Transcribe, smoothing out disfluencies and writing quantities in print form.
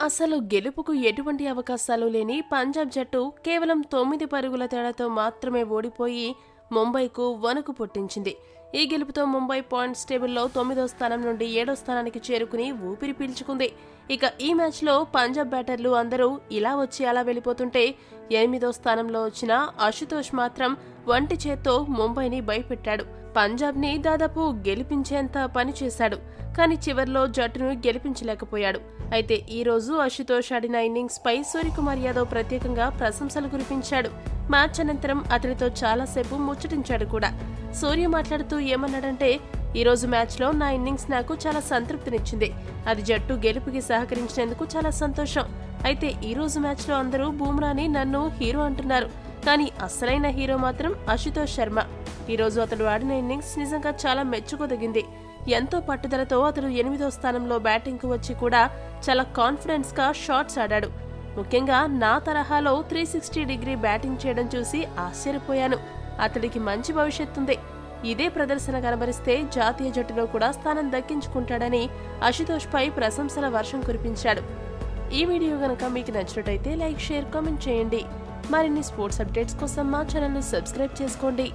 అసలు గెలుపుకు ఎటువంటి అవకాశాలు లేని పంజాబ్ జట్టు కేవలం 9 పరుగుల తేడాతో మాత్రమే ఓడిపోయి ముంబైకు వణుకు పుట్టించింది. ఈ గెలుపుతో ముంబై పాయింట్స్ టేబుల్లో 9వ స్థానం నుండి 7వ స్థానానికి చేరుకుని ఊపిరి పీల్చుకుంది. ఇక ఈ మ్యాచ్లో పంజాబ్ బ్యాటర్లు అందరూ ఇలా వచ్చి అలా వెళ్లిపోతుంటే 8వ స్థానంలో వచ్చిన అశుతోష్ మాత్రం వంటి చేత్తో ముంబైని భయపెట్టాడు. పంజాబ్ని దాదాపు గెలిపించేంత పని చేశాడు. కానీ చివర్లో జట్టును గెలిపించలేకపోయాడు. అయితే ఈ రోజు అశుతోష్ ఆడిన ఇన్నింగ్స్ పై సూర్యకుమార్ యాదవ్ ప్రత్యేకంగా ప్రశంసలు కురిపించాడు. మ్యాచ్ అనంతరం అతడితో చాలాసేపు ముచ్చటించాడు కూడా. సూర్య మాట్లాడుతూ ఏమన్నాడంటే, ఈ రోజు మ్యాచ్లో నా ఇన్నింగ్స్ నాకు చాలా సంతృప్తినిచ్చింది. అది జట్టు గెలుపుకి సహకరించినందుకు చాలా సంతోషం. అయితే ఈ రోజు మ్యాచ్లో అందరూ బూమ్రాని నన్ను హీరో అంటున్నారు. కానీ అసలైన హీరో మాత్రం అశుతోష్ శర్మ. ఈ రోజు అతడు ఆడిన ఇన్నింగ్స్ నిజంగా చాలా మెచ్చుకోదగింది. ఎంతో పట్టుదలతో అతడు 8వ స్థానంలో బ్యాటింగ్కు వచ్చి కూడా చాలా కాన్ఫిడెన్స్ గా షాట్స్ ఆడాడు. ముఖ్యంగా నా తరహాలో 360 డిగ్రీ బ్యాటింగ్ చేయడం చూసి ఆశ్చర్యపోయాను. అతడికి మంచి భవిష్యత్తుంది. ఇదే ప్రదర్శన కనబరిస్తే జాతీయ జట్టులో కూడా స్థానం దక్కించుకుంటాడని అశుతోష్ పై ప్రశంసల వర్షం కురిపించాడు. ఈ వీడియో గనక మీకు నచ్చినట్టయితే లైక్, షేర్, కామెంట్ చేయండి. మరిన్ని స్పోర్ట్స్ అప్డేట్స్ కోసం మా ఛానల్ ను సబ్స్క్రైబ్ చేసుకోండి.